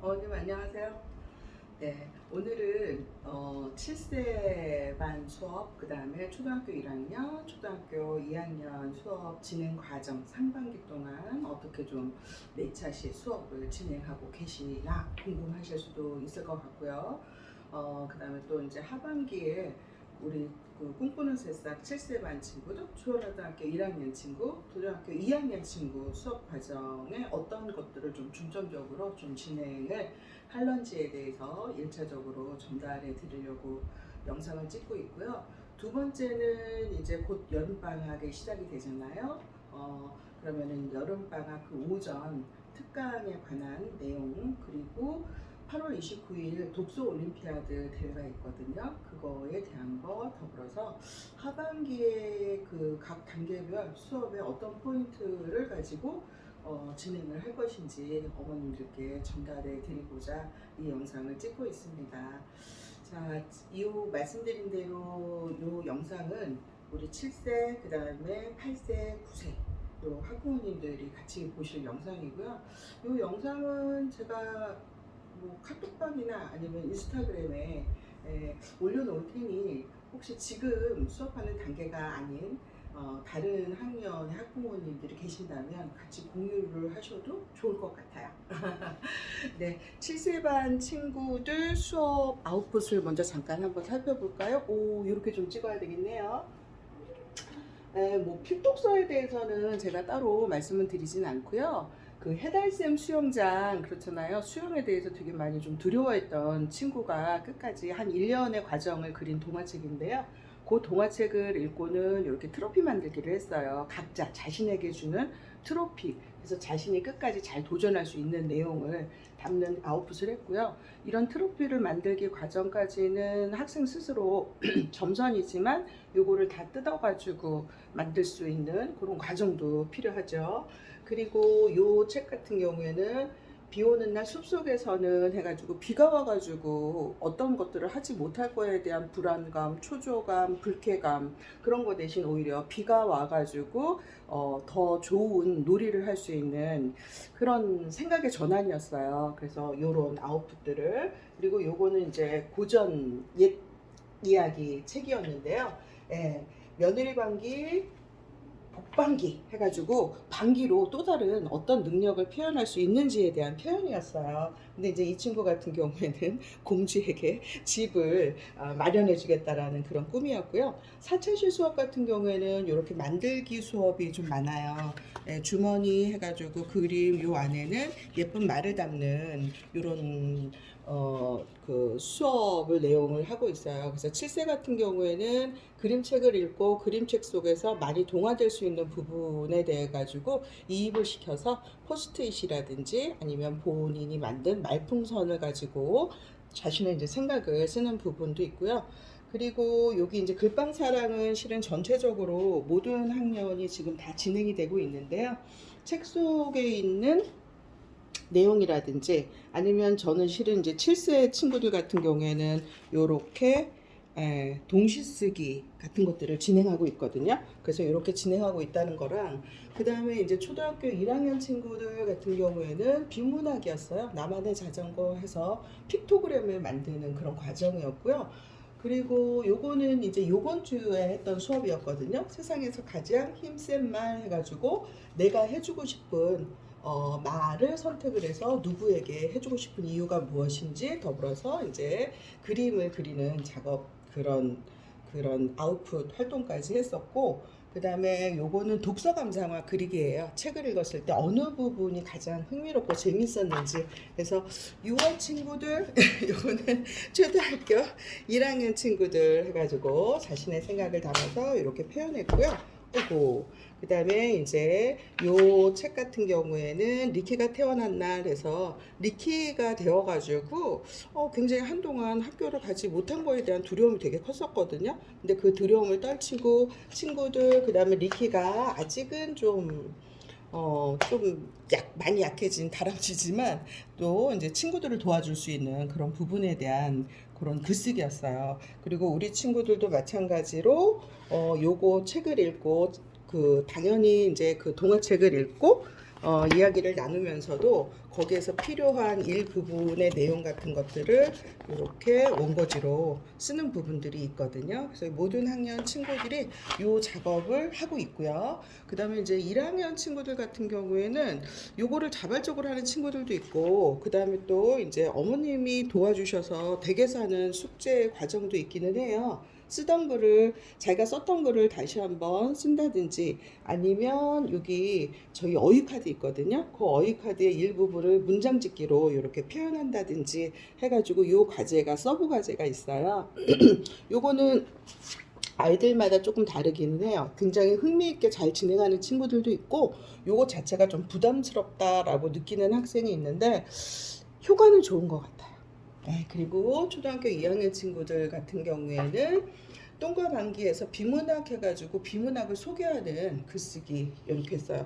네, 안녕하세요. 네, 오늘은 7세 반 수업, 그 다음에 초등학교 1학년, 초등학교 2학년 수업 진행 과정, 상반기 동안 어떻게 좀 매차시 수업을 진행하고 계시나 궁금하실 수도 있을 것 같고요. 그 다음에 또 이제 하반기에 우리 그 꿈꾸는 새싹 7세 반 친구들, 초등학교 1학년 친구, 고등학교 2학년 친구 수업 과정에 어떤 것들을 좀 중점적으로 좀 진행을 할런지에 대해서 1차적으로 전달해 드리려고 영상을 찍고 있고요. 두 번째는 이제 곧 여름방학이 시작이 되잖아요. 그러면은 여름방학 그 오전 특강에 관한 내용, 그리고 8월 29일 독서 올림피아드 대회가 있거든요. 그거에 대한 거 더불어서 하반기에 그 각 단계별 수업에 어떤 포인트를 가지고 진행을 할 것인지 어머님들께 전달해 드리고자 이 영상을 찍고 있습니다. 자, 이후 말씀드린 대로 이 영상은 우리 7세, 그 다음에 8세, 9세 요 학부모님들이 같이 보실 영상이고요. 이 영상은 제가 뭐 카톡방이나 아니면 인스타그램에 올려놓을 테니 혹시 지금 수업하는 단계가 아닌 다른 학년의 학부모님들이 계신다면 같이 공유를 하셔도 좋을 것 같아요. 네, 7세 반 친구들 수업 아웃풋을 먼저 잠깐 한번 살펴볼까요? 오, 이렇게 좀 찍어야 되겠네요. 뭐 필독서에 대해서는 제가 따로 말씀을 드리진 않고요. 그 해달쌤 수영장 그렇잖아요. 수영에 대해서 되게 많이 좀 두려워했던 친구가 끝까지 한 1년의 과정을 그린 동화책인데요. 그 동화책을 읽고는 이렇게 트로피 만들기를 했어요. 각자 자신에게 주는 트로피. 그래서 자신이 끝까지 잘 도전할 수 있는 내용을 담는 아웃풋을 했고요. 이런 트로피를 만들기 과정까지는 학생 스스로 점선이지만 요거를 다 뜯어가지고 만들 수 있는 그런 과정도 필요하죠. 그리고 요 책 같은 경우에는 비 오는 날 숲속에서는 해가지고 비가 와가지고 어떤 것들을 하지 못할 거에 대한 불안감, 초조감, 불쾌감 그런 거 대신 오히려 비가 와가지고 더 좋은 놀이를 할 수 있는 그런 생각의 전환이었어요. 그래서 요런 아웃풋들을 그리고 요거는 이제 고전 옛 이야기 책이었는데요. 예, 며느리 반기 복방기 해가지고 방기로 또 다른 어떤 능력을 표현할 수 있는지에 대한 표현이었어요. 근데 이제 이 친구 같은 경우에는 공주에게 집을 마련해 주겠다라는 그런 꿈이었고요. 사천실 수업 같은 경우에는 이렇게 만들기 수업이 좀 많아요. 예, 주머니 해가지고 그림 요 안에는 예쁜 말을 담는 이런 그 수업을 내용을 하고 있어요. 그래서 7세 같은 경우에는 그림책을 읽고 그림책 속에서 많이 동화될 수 있는 부분에 대해 가지고 이입을 시켜서 포스트잇이라든지 아니면 본인이 만든 말풍선을 가지고 자신의 이제 생각을 쓰는 부분도 있고요. 그리고 여기 이제 글방사랑은 실은 전체적으로 모든 학년이 지금 다 진행이 되고 있는데요. 책 속에 있는 내용이라든지 아니면 저는 실은 이제 7세 친구들 같은 경우에는 요렇게 동시 쓰기 같은 것들을 진행하고 있거든요. 그래서 이렇게 진행하고 있다는 거랑 그 다음에 이제 초등학교 1학년 친구들 같은 경우에는 비문학이었어요. 나만의 자전거 해서 픽토그램을 만드는 그런 과정이었고요. 그리고 요거는 이제 요번 주에 했던 수업이었거든요. 세상에서 가장 힘센 말 해가지고 내가 해주고 싶은 말을 선택을 해서 누구에게 해주고 싶은 이유가 무엇인지 더불어서 이제 그림을 그리는 작업 그런 아웃풋 활동까지 했었고 그 다음에 요거는 독서 감상화 그리기예요. 책을 읽었을 때 어느 부분이 가장 흥미롭고 재밌었는지 그래서 6월 친구들 요거는 초등학교 1학년 친구들 해가지고 자신의 생각을 담아서 이렇게 표현했고요. 그 다음에 이제 요 책 같은 경우에는 리키가 태어난 날 해서 리키가 되어가지고 굉장히 한동안 학교를 가지 못한 거에 대한 두려움이 되게 컸었거든요. 근데 그 두려움을 떨치고 친구들 그 다음에 리키가 아직은 좀 많이 약해진 다람쥐지만 또 이제 친구들을 도와줄 수 있는 그런 부분에 대한 그런 글쓰기였어요. 그리고 우리 친구들도 마찬가지로 요거 책을 읽고 그 당연히 이제 그 동화책을 읽고 이야기를 나누면서도 거기에서 필요한 일부분의 내용 같은 것들을 이렇게 원고지로 쓰는 부분들이 있거든요. 그래서 모든 학년 친구들이 이 작업을 하고 있고요. 그 다음에 이제 1학년 친구들 같은 경우에는 요거를 자발적으로 하는 친구들도 있고, 그 다음에 또 이제 어머님이 도와주셔서 댁에서 하는 숙제 과정도 있기는 해요. 쓰던 글을, 자기가 썼던 글을 다시 한번 쓴다든지, 아니면 여기 저희 어휘카드 있거든요. 그 어휘카드의 일부분을 문장 짓기로 이렇게 표현한다든지 해가지고 요 과제가 서브 과제가 있어요. 요거는 아이들마다 조금 다르기는 해요. 굉장히 흥미있게 잘 진행하는 친구들도 있고, 요거 자체가 좀 부담스럽다라고 느끼는 학생이 있는데 효과는 좋은 것 같아요. 네, 그리고 초등학교 2학년 친구들 같은 경우에는 똥과 방귀에서 비문학 해가지고 비문학을 소개하는 글쓰기 이렇게 했어요.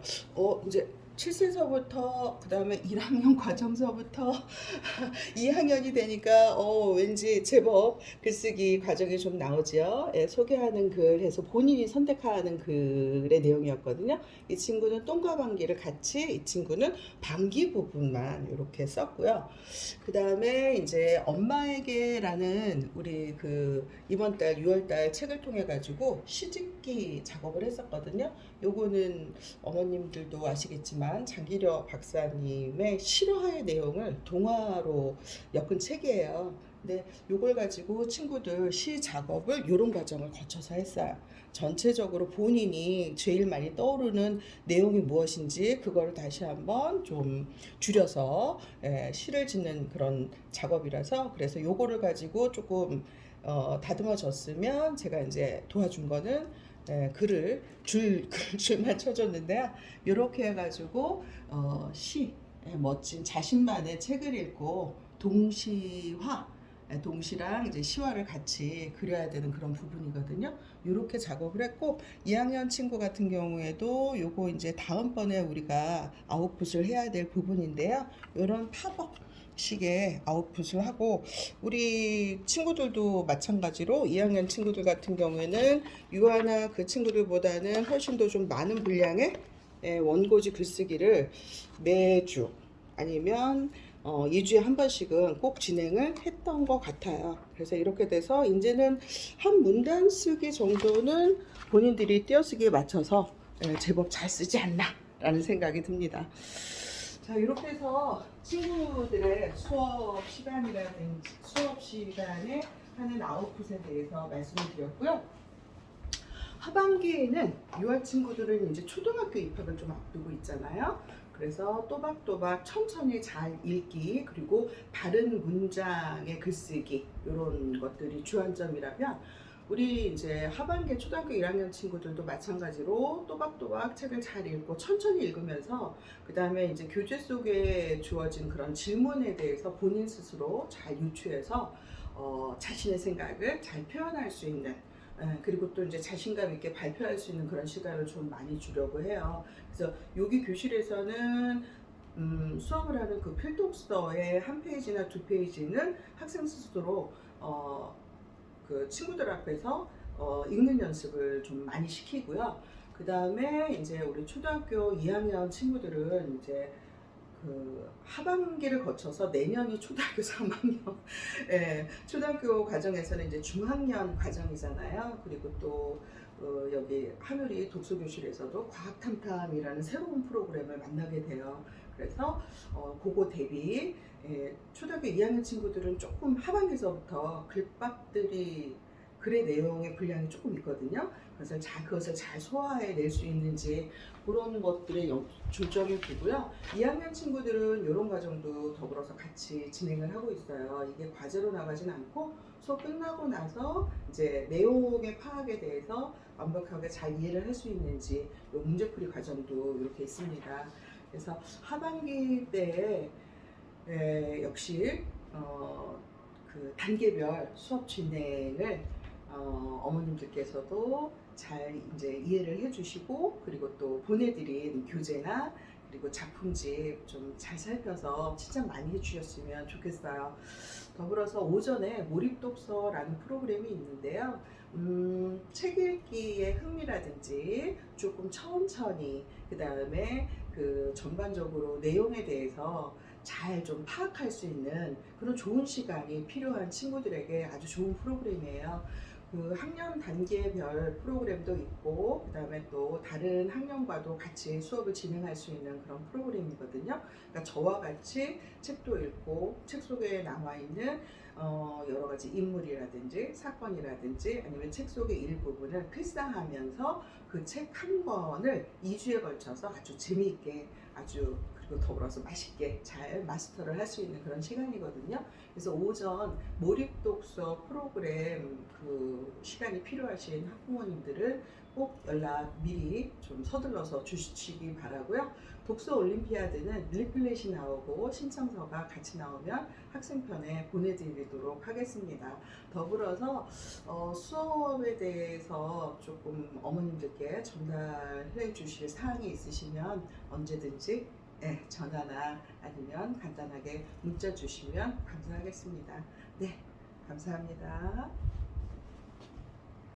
이제 7세서부터 그 다음에 1학년 과정서부터 2학년이 되니까 왠지 제법 글쓰기 과정이 좀 나오죠. 예, 소개하는 글 해서 본인이 선택하는 글의 내용이었거든요. 이 친구는 똥과 방귀를 같이, 이 친구는 방귀 부분만 이렇게 썼고요. 그 다음에 이제 엄마에게라는 우리 그 이번 달 6월 달 책을 통해 가지고 시집기 작업을 했었거든요. 요거는 어머님들도 아시겠지만 장기려 박사님의 실화의 내용을 동화로 엮은 책이에요. 근데 요걸 가지고 친구들 시 작업을 요런 과정을 거쳐서 했어요. 전체적으로 본인이 제일 많이 떠오르는 내용이 무엇인지 그거를 다시 한번 좀 줄여서 시를 짓는 그런 작업이라서, 그래서 요거를 가지고 조금 다듬어졌으면 제가 이제 도와준 거는 글을 줄만 쳐줬는데요. 이렇게 해가지고 시, 멋진 자신만의 책을 읽고 동시화, 동시랑 이제 시화를 같이 그려야 되는 그런 부분이거든요. 이렇게 작업을 했고, 2학년 친구 같은 경우에도 요거 이제 다음번에 우리가 아웃풋을 해야 될 부분인데요. 이런 팝업 식의 아웃풋을 하고, 우리 친구들도 마찬가지로 2학년 친구들 같은 경우에는 유아나 그 친구들보다는 훨씬 더 좀 많은 분량의 원고지 글쓰기를 매주 아니면 2주에 한 번씩은 꼭 진행을 했던 것 같아요. 그래서 이렇게 돼서 이제는 한 문단 쓰기 정도는 본인들이 띄어쓰기에 맞춰서 제법 잘 쓰지 않나 라는 생각이 듭니다. 자, 이렇게 해서 친구들의 수업 시간이라든지 수업 시간에 하는 아웃풋에 대해서 말씀을 드렸고요. 하반기에는 유아 친구들은 이제 초등학교 입학을 좀 앞두고 있잖아요. 그래서 또박또박 천천히 잘 읽기, 그리고 바른 문장의 글쓰기, 이런 것들이 주안점이라면, 우리 이제 하반기 초등학교 1학년 친구들도 마찬가지로 또박또박 책을 잘 읽고 천천히 읽으면서, 그 다음에 이제 교재 속에 주어진 그런 질문에 대해서 본인 스스로 잘 유추해서 자신의 생각을 잘 표현할 수 있는, 그리고 또 이제 자신감 있게 발표할 수 있는 그런 시간을 좀 많이 주려고 해요. 그래서 여기 교실에서는 수업을 하는 그 필독서의 한 페이지나 두 페이지는 학생 스스로 그 친구들 앞에서 읽는 연습을 좀 많이 시키고요. 그 다음에 이제 우리 초등학교 2학년 친구들은 이제 그 하반기를 거쳐서 내년이 초등학교 3학년, 초등학교 과정에서는 이제 중학년 과정이잖아요. 그리고 또 여기 하늘이 독서교실에서도 과학탐탐이라는 새로운 프로그램을 만나게 돼요. 그래서 그거 대비 초등학교 2학년 친구들은 조금 하반기서부터 글밥들이, 글의 내용의 분량이 조금 있거든요. 그래서 그것을 잘 소화해 낼 수 있는지 그런 것들에 중점을 두고요. 2학년 친구들은 이런 과정도 더불어서 같이 진행을 하고 있어요. 이게 과제로 나가진 않고 수업 끝나고 나서 이제 내용의 파악에 대해서 완벽하게 잘 이해를 할 수 있는지 이 문제풀이 과정도 이렇게 있습니다. 그래서 하반기 때 역시 그 단계별 수업 진행을 어머님들께서도 잘 이제 이해를 해주시고, 그리고 또 보내드린 교재나 그리고 작품집 좀 잘 살펴서 칭찬 많이 해주셨으면 좋겠어요. 더불어서 오전에 몰입독서라는 프로그램이 있는데요. 책 읽기의 흥미라든지 조금 천천히, 그 다음에 그 전반적으로 내용에 대해서 잘 좀 파악할 수 있는 그런 좋은 시간이 필요한 친구들에게 아주 좋은 프로그램이에요. 그 학년 단계별 프로그램도 있고 그다음에 또 다른 학년과도 같이 수업을 진행할 수 있는 그런 프로그램이거든요. 그러니까 저와 같이 책도 읽고 책 속에 나와 있는 여러 가지 인물이라든지 사건이라든지 아니면 책 속의 일부분을 필사하면서 그 책 한 권을 2주에 걸쳐서 아주 재미있게 아주 그리고 더불어서 맛있게 잘 마스터를 할 수 있는 그런 시간이거든요. 그래서 오전 몰입 독서 프로그램 그 시간이 필요하신 학부모님들은 꼭 연락 미리 좀 서둘러서 주시기 바라고요. 독서 올림피아드는 리플렛이 나오고 신청서가 같이 나오면 학생편에 보내드리도록 하겠습니다. 더불어서 수업에 대해서 조금 어머님들께 전달해 주실 사항이 있으시면 언제든지 전화나 아니면 간단하게 문자 주시면 감사하겠습니다. 네, 감사합니다.